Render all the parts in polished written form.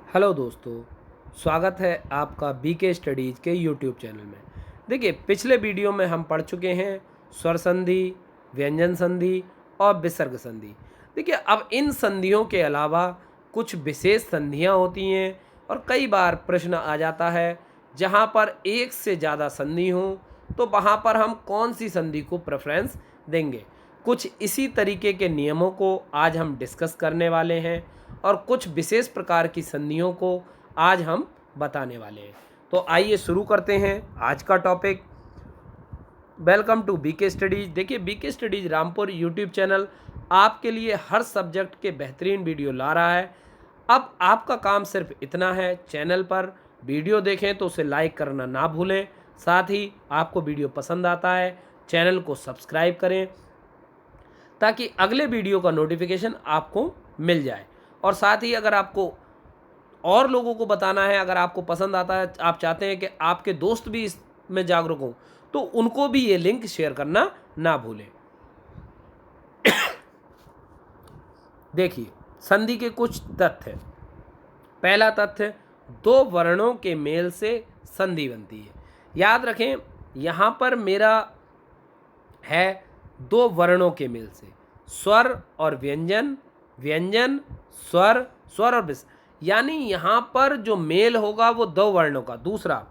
Hello दोस्तों, स्वागत है आपका बीके स्टडीज़ के यूट्यूब चैनल में। देखिए, पिछले वीडियो में हम पढ़ चुके हैं स्वर संधि, व्यंजन संधि और विसर्ग संधि। देखिए, अब इन संधियों के अलावा कुछ विशेष संधियां होती हैं और कई बार प्रश्न आ जाता है जहां पर एक से ज़्यादा संधि हों तो वहां पर हम कौन सी संधि को प्रेफरेंस देंगे। कुछ इसी तरीके के नियमों को आज हम डिस्कस करने वाले हैं और कुछ विशेष प्रकार की संधियों को आज हम बताने वाले हैं। तो आइए शुरू करते हैं आज का topic. Welcome to BK studies. देखिए, BK studies Rampur YouTube channel आपके लिए हर सब्जेक्ट के बेहतरीन वीडियो ला रहा है। अब आपका काम सिर्फ इतना है, चैनल पर वीडियो देखें तो उसे लाइक करना ना भूलें। साथ ही आपको वीडियो पसंद आता है, चैनल को सब्सक्राइब करें ताकि अगले वीडियो का नोटिफिकेशन आपको मिल जाए। और साथ ही अगर आपको और लोगों को बताना है, अगर आपको पसंद आता है, आप चाहते हैं कि आपके दोस्त भी इसमें जागरूक हों, तो उनको भी ये लिंक शेयर करना ना भूलें। देखिए, संधि के कुछ तथ्य। पहला तथ्य, दो वर्णों के मेल से संधि बनती है। याद रखें, यहाँ पर मेरा है दो वर्णों के मेल से, स्वर और व्यंजन, व्यंजन स्वर, स्वर और विसर्ग। यानी यहाँ पर जो मेल होगा वो दो वर्णों का। दूसरा,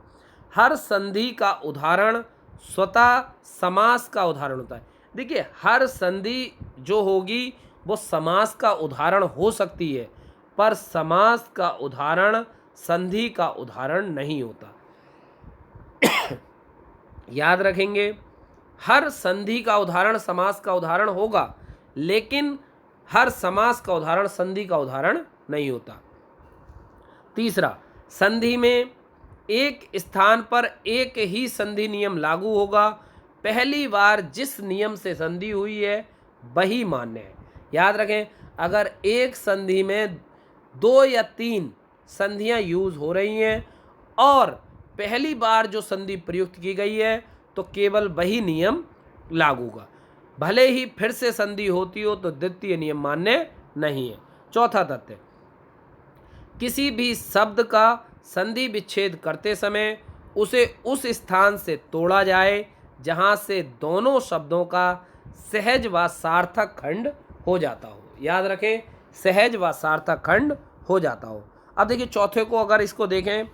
हर संधि का उदाहरण स्वतः समास का उदाहरण होता है। देखिए, हर संधि जो होगी वो समास का उदाहरण हो सकती है, पर समास का उदाहरण संधि का उदाहरण नहीं होता। याद रखेंगे, हर संधि का उदाहरण समास का उदाहरण होगा, लेकिन हर समास का उदाहरण संधि का उदाहरण नहीं होता। तीसरा, संधि में एक स्थान पर एक ही संधि नियम लागू होगा। पहली बार जिस नियम से संधि हुई है वही मान्य है। याद रखें, अगर एक संधि में दो या तीन संधियां यूज हो रही हैं और पहली बार जो संधि प्रयुक्त की गई है तो केवल वही नियम लागू होगा। भले ही फिर से संधि होती हो तो द्वितीय नियम मान्य नहीं है। चौथा तथ्य, किसी भी शब्द का संधि विच्छेद करते समय उसे उस स्थान से तोड़ा जाए जहां से दोनों शब्दों का सहज व सार्थक खंड हो जाता हो। याद रखें, सहज व सार्थक खंड हो जाता हो। अब देखिए, चौथे को अगर इसको देखें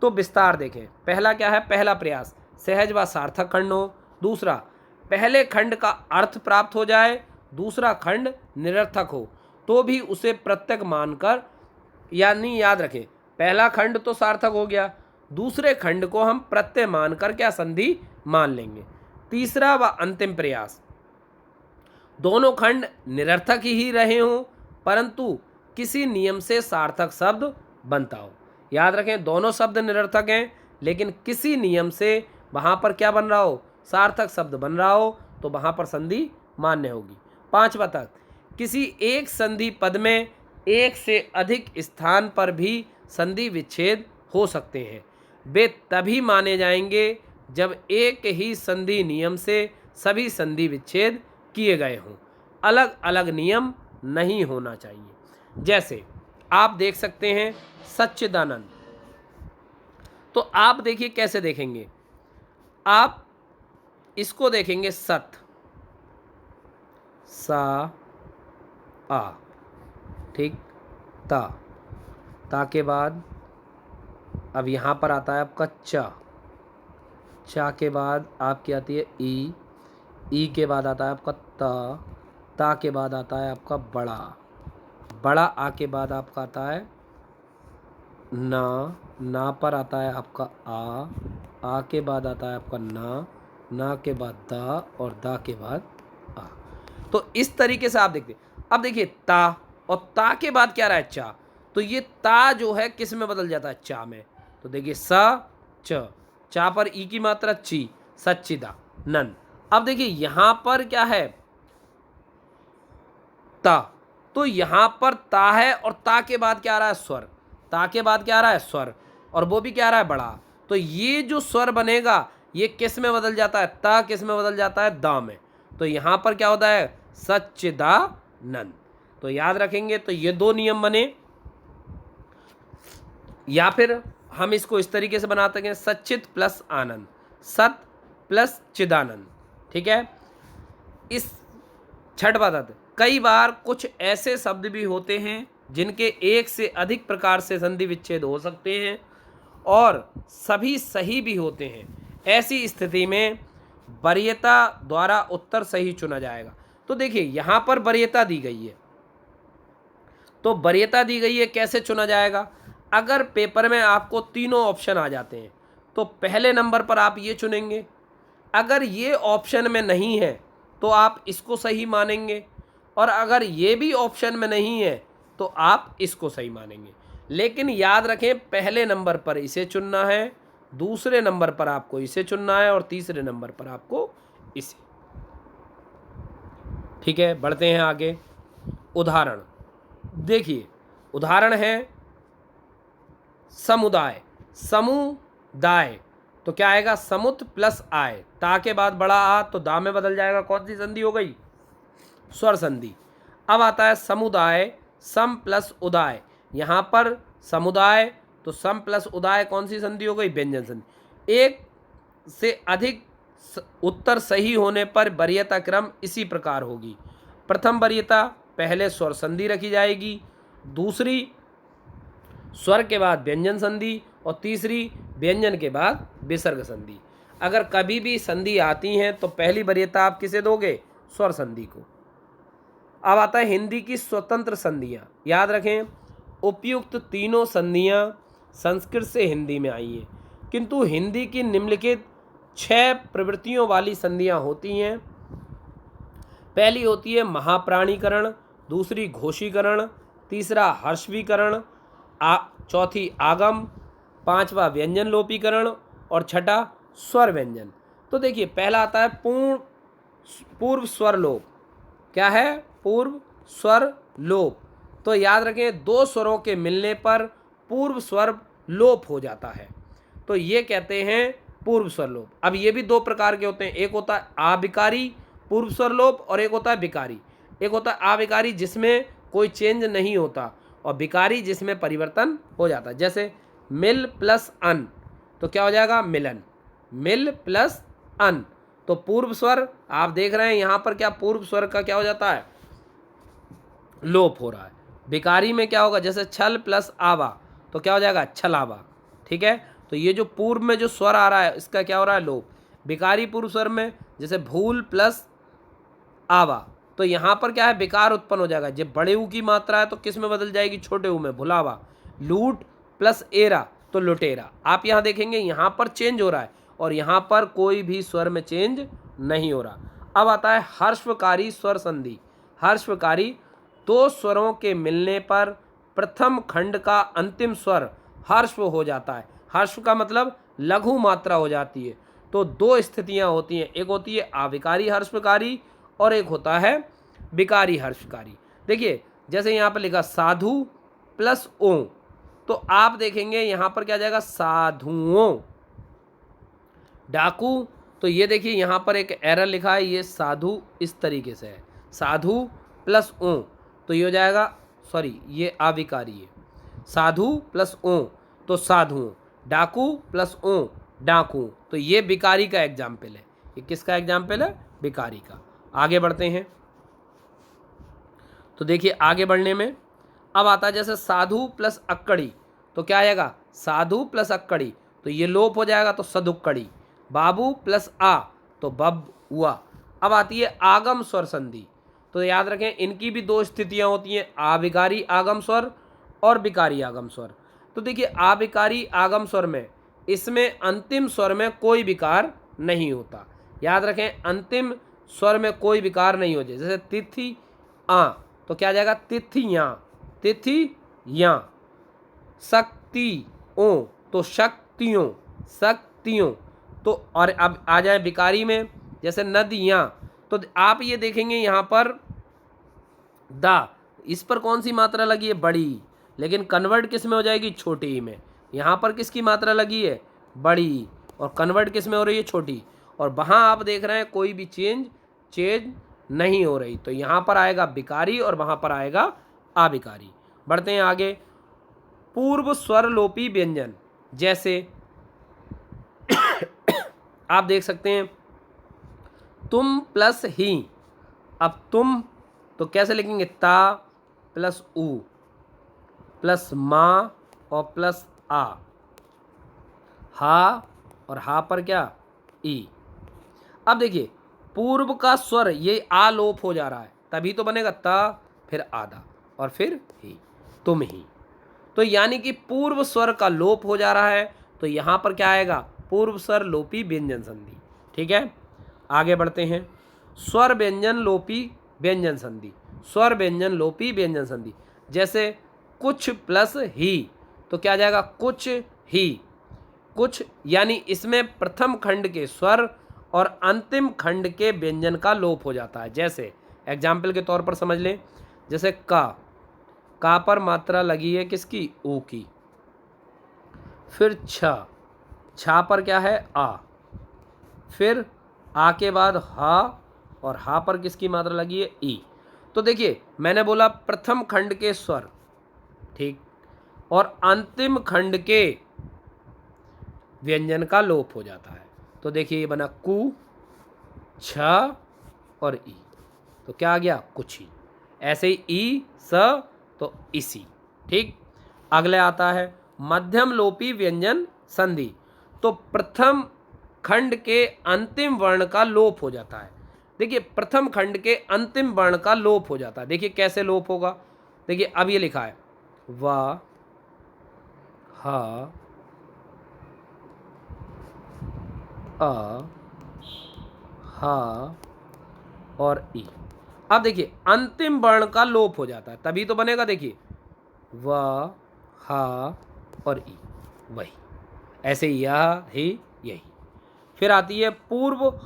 तो विस्तार देखें। पहला क्या है? पहला प्रयास सहज व सार्थक खंड हो। दूसरा, पहले खंड का अर्थ प्राप्त हो जाए, दूसरा खंड निरर्थक हो तो भी उसे प्रत्यक मानकर, यानी याद रखें, पहला खंड तो सार्थक हो गया, दूसरे खंड को हम प्रत्यय मानकर क्या संधि मान लेंगे। तीसरा व अंतिम प्रयास, दोनों खंड निरर्थक ही रहे हों परंतु किसी नियम से सार्थक शब्द बनता हो। याद रखें, दोनों शब्द निरर्थक हैं लेकिन किसी नियम से वहाँ पर क्या बन रहा हो? सार्थक शब्द बन रहा हो, तो वहाँ पर संधि मान्य होगी। पांचवा तक, किसी एक संधि पद में एक से अधिक स्थान पर भी संधि विच्छेद हो सकते हैं। वे तभी माने जाएंगे जब एक ही संधि नियम से सभी संधि विच्छेद किए गए हों। अलग अलग नियम नहीं होना चाहिए। जैसे आप देख सकते हैं सच्चिदानंद, तो आप देखिए कैसे देखेंगे। आप इसको देखेंगे सत, सा, आ, ठीक, ता के बाद अब यहाँ पर आता है आपका चा के बाद आपकी आती है ई के बाद आता है आपका ता के बाद आता है आपका बड़ा आ के बाद आपका आता है ना पर आता है आपका आ के बाद आता है आपका ना के बाद दा और दा के बाद आ। तो इस तरीके से आप देखते। अब देखिए, ता और ता के बाद क्या रहा है? चा। तो ये ता जो है किस में बदल जाता है? चा में। तो देखिए, सा च, चा पर ई की मात्रा ची, सच्चिदा नंद। अब देखिए यहां पर क्या है? ता। तो यहां पर ता है और ता के बाद क्या आ रहा है? स्वर। ता के बाद क्या आ रहा है? स्वर, और वो भी क्या आ रहा है? बड़ा। तो ये जो स्वर बनेगा ये किस में बदल जाता है? ता किस में बदल जाता है? दा में। तो यहां पर क्या होता है? सच्चिदानंद। तो याद रखेंगे, तो ये दो नियम बने। या फिर हम इसको इस तरीके से बनाते हैं, सच्चित प्लस आनंद, सत प्लस चिदानंद। ठीक है। इस छठवां तत्व, कई बार कुछ ऐसे शब्द भी होते हैं जिनके एक से अधिक प्रकार से संधि विच्छेद हो सकते हैं और सभी सही भी होते हैं। ऐसी स्थिति में वरीयता द्वारा उत्तर सही चुना जाएगा। तो देखिए यहाँ पर वरीयता दी गई है, तो वरीयता दी गई है, कैसे चुना जाएगा? अगर पेपर में आपको तीनों ऑप्शन आ जाते हैं तो पहले नंबर पर आप ये चुनेंगे। अगर ये ऑप्शन में नहीं है तो आप इसको सही मानेंगे, और अगर ये भी ऑप्शन में नहीं है तो आप इसको सही मानेंगे। लेकिन याद रखें, पहले नंबर पर इसे चुनना है, दूसरे नंबर पर आपको इसे चुनना है और तीसरे नंबर पर आपको इसे। ठीक है, बढ़ते हैं आगे। उदाहरण देखिए, उदाहरण है समुदाय, समुदाय, तो क्या आएगा? समुत प्लस आय, ता के बाद बड़ा आ तो दा में बदल जाएगा। कौन सी संधि हो गई? स्वर संधि। अब आता है समुदाय, सम प्लस उदाय, यहाँ पर समुदाय तो सम प्लस उदाय कौन सी संधि हो गई? व्यंजन संधि। एक से अधिक उत्तर सही होने पर वरीयता क्रम इसी प्रकार होगी। प्रथम वरीयता पहले स्वर संधि रखी जाएगी, दूसरी स्वर के बाद व्यंजन संधि और तीसरी व्यंजन के बाद विसर्ग संधि। अगर कभी भी संधि आती हैं तो पहली वरीयता आप किसे दोगे? स्वर संधि को। अब आता है हिंदी की स्वतंत्र संधियाँ। याद रखें, उपयुक्त तीनों संधियाँ संस्कृत से हिंदी में आई हैं, किंतु हिंदी की निम्नलिखित 6 प्रवृत्तियों वाली संधियाँ होती हैं। पहली होती है महाप्राणीकरण, दूसरी घोषीकरण, तीसरा हर्षवीकरण, चौथी आगम, पांचवा व्यंजन लोपीकरण और छठा स्वर व्यंजन। तो देखिए, पहला आता है पूर्व स्वर लोप। क्या है? पूर्व स्वर लोप। तो याद रखें, दो स्वरों के मिलने पर पूर्व स्वर लोप हो जाता है, तो ये कहते हैं पूर्व स्वर लोप। अब ये भी दो प्रकार के होते हैं, एक होता है आविकारी पूर्व स्वर लोप और एक होता है विकारी। एक होता है आविकारी जिसमें कोई चेंज नहीं होता, और विकारी जिसमें परिवर्तन हो जाता है। जैसे मिल प्लस अन, तो क्या हो जाएगा? मिलन। मिल प्लस अन, तो पूर्व स्वर आप देख रहे हैं यहाँ पर, क्या पूर्व स्वर का क्या हो जाता है? लोप हो रहा है। विकारी में क्या होगा? जैसे छल प्लस आवा, तो क्या हो जाएगा? छलावा। ठीक है, तो ये जो पूर्व में जो स्वर आ रहा है इसका क्या हो रहा है? लोप। विकारी पूर्व स्वर में जैसे भूल प्लस आवा, तो यहाँ पर क्या है? विकार उत्पन्न हो जाएगा। जब बड़े ऊ की मात्रा है तो किस में बदल जाएगी? छोटे ऊ में, भुलावा। लूट प्लस एरा तो लुटेरा। आप यहाँ देखेंगे यहाँ पर चेंज हो रहा है और यहाँ पर कोई भी स्वर में चेंज नहीं हो रहा। अब आता है हर्षवकारी स्वर संधि। हर्षवकारी, दो स्वरों के मिलने पर प्रथम खंड का अंतिम स्वर हर्ष हो जाता है। हर्ष का मतलब लघु मात्रा हो जाती है। तो दो स्थितियाँ होती हैं, एक होती है आविकारी हर्षवकारी और एक होता है विकारी हर्षकारी। देखिए, जैसे यहाँ पर लिखा साधु प्लस ओ, तो आप देखेंगे यहाँ पर क्या जाएगा? साधुओं। डाकू, तो ये देखिए यहाँ पर एक एरर लिखा है, ये साधु इस तरीके से है, साधु प्लस ओ, तो ये हो जाएगा, सॉरी ये अविकारी है, साधु प्लस ओ तो साधुओं, डाकू प्लस ओ डाकू, तो ये विकारी का एग्जाम्पल है। ये किसका एग्जाम्पल है? विकारी का। आगे बढ़ते हैं, तो देखिए आगे बढ़ने में अब आता है जैसे साधु प्लस अक्कड़ी, तो क्या आएगा? साधु प्लस अक्कड़ी, तो ये लोप हो जाएगा, तो सदुक्कड़ी। बाबू प्लस आ तो बब हुआ। अब आती है आगम स्वर संधि। तो याद रखें, इनकी भी दो स्थितियां होती हैं, आविकारी आगम स्वर और विकारी आगम स्वर। तो देखिए आविकारी आगम स्वर में इसमें अंतिम स्वर में कोई विकार नहीं होता। याद रखें, अंतिम स्वर में कोई विकार नहीं हो जाए। जैसे तिथि आ, तो क्या आ जाएगा? तिथियाँ, तिथियाँ। शक्ति ओ, तो शक्तियों, शक्तियों। तो और अब आ जाए विकारी में, जैसे नदियाँ, तो आप ये देखेंगे यहाँ पर दा, इस पर कौन सी मात्रा लगी है? बड़ी, लेकिन कन्वर्ट किस में हो जाएगी? छोटी में। यहाँ पर किसकी मात्रा लगी है? बड़ी, और कन्वर्ट किस में हो रही है? छोटी। और वहाँ आप देख रहे हैं कोई भी चेंज नहीं हो रही, तो यहाँ पर आएगा विकारी और वहाँ पर आएगा अविकारी। बढ़ते हैं आगे। पूर्व स्वरलोपी व्यंजन, जैसे आप देख सकते हैं तुम प्लस ही। अब तुम तो कैसे लिखेंगे, ता प्लस ऊ प्लस माँ और प्लस आ, हा और हा पर क्या, ई। अब देखिए पूर्व का स्वर ये आलोप हो जा रहा है, तभी तो बनेगा ता, फिर आधा और फिर ही, तुम ही। तो यानी कि पूर्व स्वर का लोप हो जा रहा है, तो यहाँ पर क्या आएगा, पूर्व स्वर लोपी व्यंजन संधि। ठीक है, आगे बढ़ते हैं। स्वर व्यंजन लोपी व्यंजन संधि, स्वर व्यंजन लोपी व्यंजन संधि, जैसे कुछ प्लस ही, तो क्या आ जाएगा, कुछ ही। कुछ यानी इसमें प्रथम खंड के स्वर और अंतिम खंड के व्यंजन का लोप हो जाता है। जैसे एग्जाम्पल के तौर पर समझ लें, जैसे का पर मात्रा लगी है किसकी, ऊ की। फिर छा पर क्या है, आ। फिर आ के बाद हा, और हा पर किसकी मात्रा लगी है, ई। तो देखिए मैंने बोला प्रथम खंड के स्वर, ठीक, और अंतिम खंड के व्यंजन का लोप हो जाता है। तो देखिए ये बना कु, छ और ई, तो क्या आ गया, कुछ ही। ऐसे ही ई स तो इसी। ठीक, अगले आता है मध्यम लोपी व्यंजन संधि। तो प्रथम खंड के अंतिम वर्ण का लोप हो जाता है। देखिए प्रथम खंड के अंतिम वर्ण का लोप हो जाता है। देखिए कैसे लोप होगा, देखिए अब ये लिखा है वा, हा, आ, हा और ई। अब देखिए अंतिम वर्ण का लोप हो जाता है, तभी तो बनेगा, देखिए व, हा और ई, वही। ऐसे यह ही, यही। फिर आती है पूर्व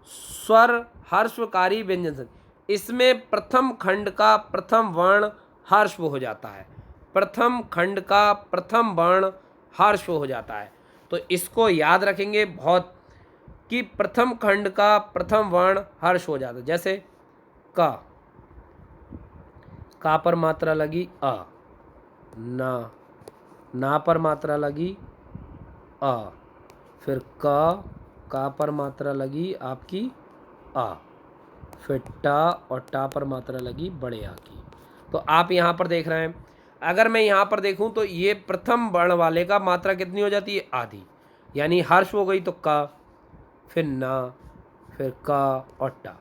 स्वर हर्षकारी व्यंजन संधि। इसमें प्रथम खंड का प्रथम वर्ण हर्ष हो जाता है, प्रथम खंड का प्रथम वर्ण हर्ष हो जाता है। तो इसको याद रखेंगे बहुत, कि प्रथम खंड का प्रथम वर्ण हर्ष हो जाता है। जैसे का पर मात्रा लगी अ, ना पर मात्रा लगी अ, फिर का पर मात्रा लगी आपकी आ, फिर टा और टा पर मात्रा लगी बड़े आ की। तो आप यहाँ पर देख रहे हैं, अगर मैं यहाँ पर देखूँ तो ये प्रथम वर्ण वाले का मात्रा कितनी हो जाती है, आधी, यानी हर्ष हो गई तो का, फिर ना, फिर का और टा।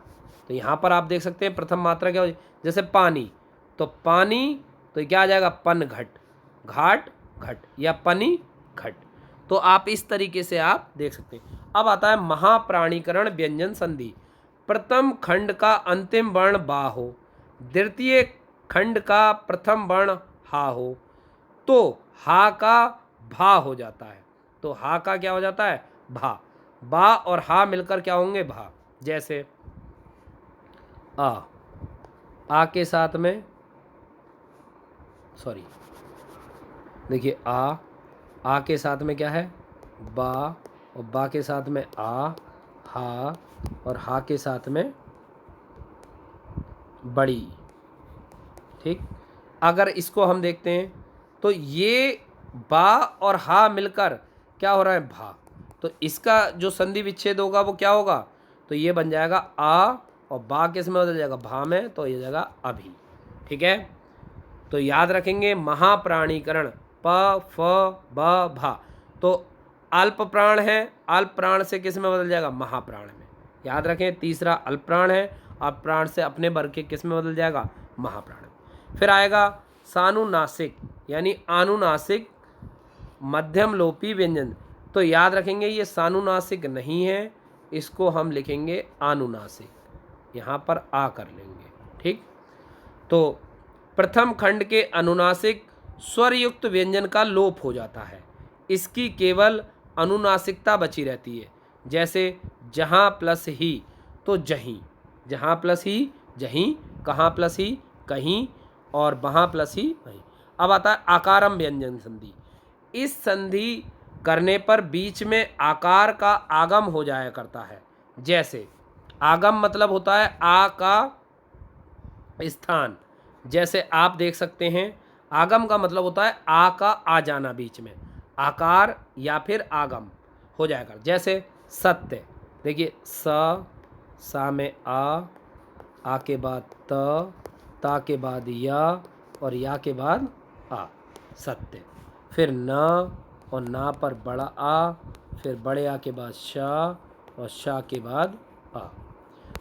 तो यहाँ पर आप देख सकते हैं प्रथम मात्रा क्या हो, जैसे पानी, तो पानी तो क्या आ जाएगा, पन घट, घाट घट, या पनी घट। तो आप इस तरीके से आप देख सकते हैं। अब आता है महाप्राणीकरण व्यंजन संधि। प्रथम खंड का अंतिम वर्ण बा हो, द्वितीय खंड का प्रथम वर्ण हा हो, तो हा का भा हो जाता है। तो हा का क्या हो जाता है, भा। बा और हा मिलकर क्या होंगे, भा। जैसे आ के साथ में, सॉरी देखिए आ के साथ में क्या है, बा, और बा के साथ में आ, हा, और हा के साथ में बड़ी। ठीक, अगर इसको हम देखते हैं तो ये बा और हा मिलकर क्या हो रहा है, भा। तो इसका जो संधि विच्छेद होगा वो क्या होगा, तो ये बन जाएगा आ, और बा किस में बदल जाएगा, भा में, तो ये जाएगा अभी। ठीक है, तो याद रखेंगे महाप्राणीकरण, प फ ब भा। तो अल्प प्राण है, अल्प प्राण से किस में बदल जाएगा, महाप्राण में। याद रखें, तीसरा अल्प प्राण है, अल्प प्राण से अपने वर्ग के किस में बदल जाएगा, महाप्राण में। फिर आएगा सानुनासिक यानी आनुनासिक मध्यम लोपी व्यंजन। तो याद रखेंगे ये सानुनासिक नहीं है, इसको हम लिखेंगे आनुनासिक, यहाँ पर आ कर लेंगे। ठीक, तो प्रथम खंड के अनुनासिक स्वरयुक्त व्यंजन का लोप हो जाता है, इसकी केवल अनुनासिकता बची रहती है। जैसे जहाँ प्लस ही तो जहीं, जहाँ प्लस ही जहीं, कहाँ प्लस ही कहीं, और वहाँ प्लस ही वहीं। अब आता है आकारम व्यंजन संधि। इस संधि करने पर बीच में आकार का आगम हो जाया करता है। जैसे आगम मतलब होता है आ का स्थान। जैसे आप देख सकते हैं आगम का मतलब होता है आ का आ जाना बीच में, आकार या फिर आगम हो जाएगा। जैसे सत्य, देखिए सा में आ के बाद ता के बाद या और या के बाद आ, सत्य। फिर न और ना पर बड़ा आ, फिर बड़े आ के बाद शा और शा के बाद आ।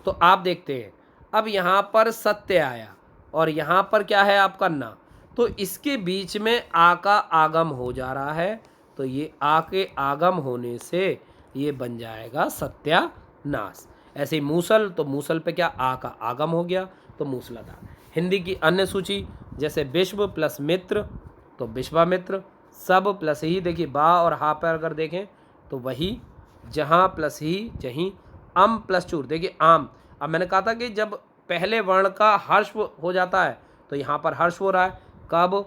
तो आप देखते हैं अब यहाँ पर सत्य आया और यहाँ पर क्या है आपका ना, तो इसके बीच में आ का आगम हो जा रहा है, तो ये आ के आगम होने से ये बन जाएगा सत्यानाश। ऐसे ही मूसल, तो मूसल पे क्या आ का आगम हो गया तो मूसलाधार। हिंदी की अन्य सूची जैसे विश्व प्लस मित्र तो विश्वामित्र, सब प्लस ही, देखिए बा और हा पर अगर देखें तो वही, जहाँ प्लस ही जहीं, अम प्लस चूर, देखिए आम। अब मैंने कहा था कि जब पहले वर्ण का हर्ष हो जाता है तो यहाँ पर हर्ष हो रहा है, कब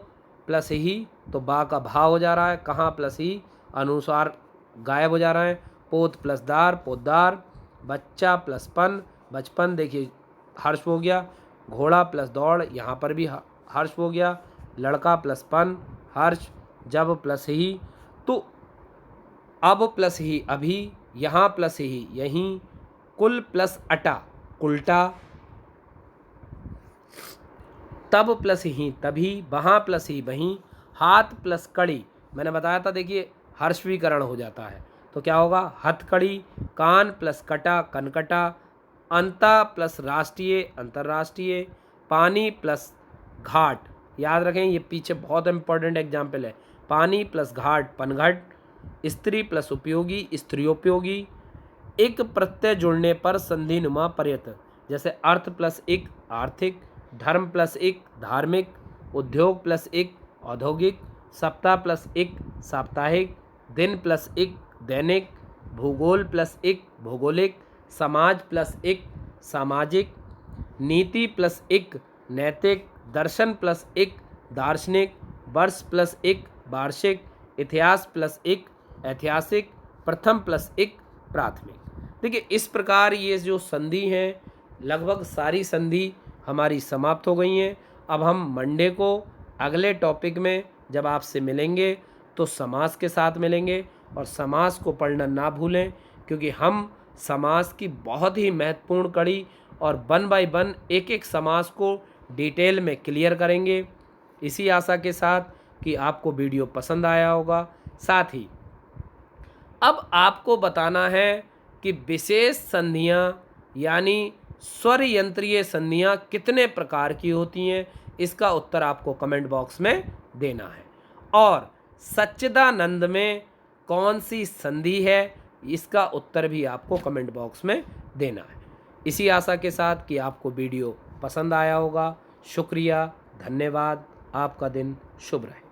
प्लस ही तो बा का भा हो जा रहा है, कहाँ प्लस ही अनुसार गायब हो जा रहा है, पोत प्लस दार पोतदार, बच्चा प्लस पन बचपन, देखिए हर्ष हो गया, घोड़ा प्लस दौड़ यहाँ पर भी हर्ष हो गया, लड़का प्लस पन हर्ष, जब प्लस ही तो अब प्लस ही अभी, यहाँ प्लस ही यहीं, कुल प्लस अटा कुलटा, तब प्लस ही तभी, वहाँ प्लस ही वहीं, हाथ प्लस कड़ी, मैंने बताया था देखिए हर्षवीकरण हो जाता है तो क्या होगा हथकड़ी, कान प्लस कटा कनकटा, अंता प्लस राष्ट्रीय अंतर्राष्ट्रीय, पानी प्लस घाट, याद रखें ये पीछे बहुत इंपॉर्टेंट एग्जाम्पल है, पानी प्लस घाट पनघट, स्त्री प्लस उपयोगी स्त्रियोपयोगी, एक प्रत्यय जुड़ने पर संधिनुमा पर्यत, जैसे अर्थ प्लस एक आर्थिक, धर्म प्लस एक धार्मिक, उद्योग प्लस एक औद्योगिक, सप्ताह प्लस एक साप्ताहिक, दिन प्लस एक दैनिक, भूगोल प्लस एक भौगोलिक, समाज प्लस एक सामाजिक, नीति प्लस एक नैतिक, दर्शन प्लस एक दार्शनिक, वर्ष प्लस एक वार्षिक, इतिहास प्लस एक ऐतिहासिक, प्रथम प्लस एक प्राथमिक। देखिए इस प्रकार ये जो संधि हैं लगभग सारी संधि हमारी समाप्त हो गई हैं। अब हम मंडे को अगले टॉपिक में जब आपसे मिलेंगे तो समास के साथ मिलेंगे, और समास को पढ़ना ना भूलें क्योंकि हम समास की बहुत ही महत्वपूर्ण कड़ी और 1 बाय 1 एक एक समास को डिटेल में क्लियर करेंगे। इसी आशा के साथ कि आपको वीडियो पसंद आया होगा। साथ ही अब आपको बताना है कि विशेष संधियां यानी स्वर यंत्रीय संधियां कितने प्रकार की होती हैं, इसका उत्तर आपको कमेंट बॉक्स में देना है। और सच्चिदानंद में कौन सी संधि है, इसका उत्तर भी आपको कमेंट बॉक्स में देना है। इसी आशा के साथ कि आपको वीडियो पसंद आया होगा। शुक्रिया, धन्यवाद, आपका दिन शुभ रहे।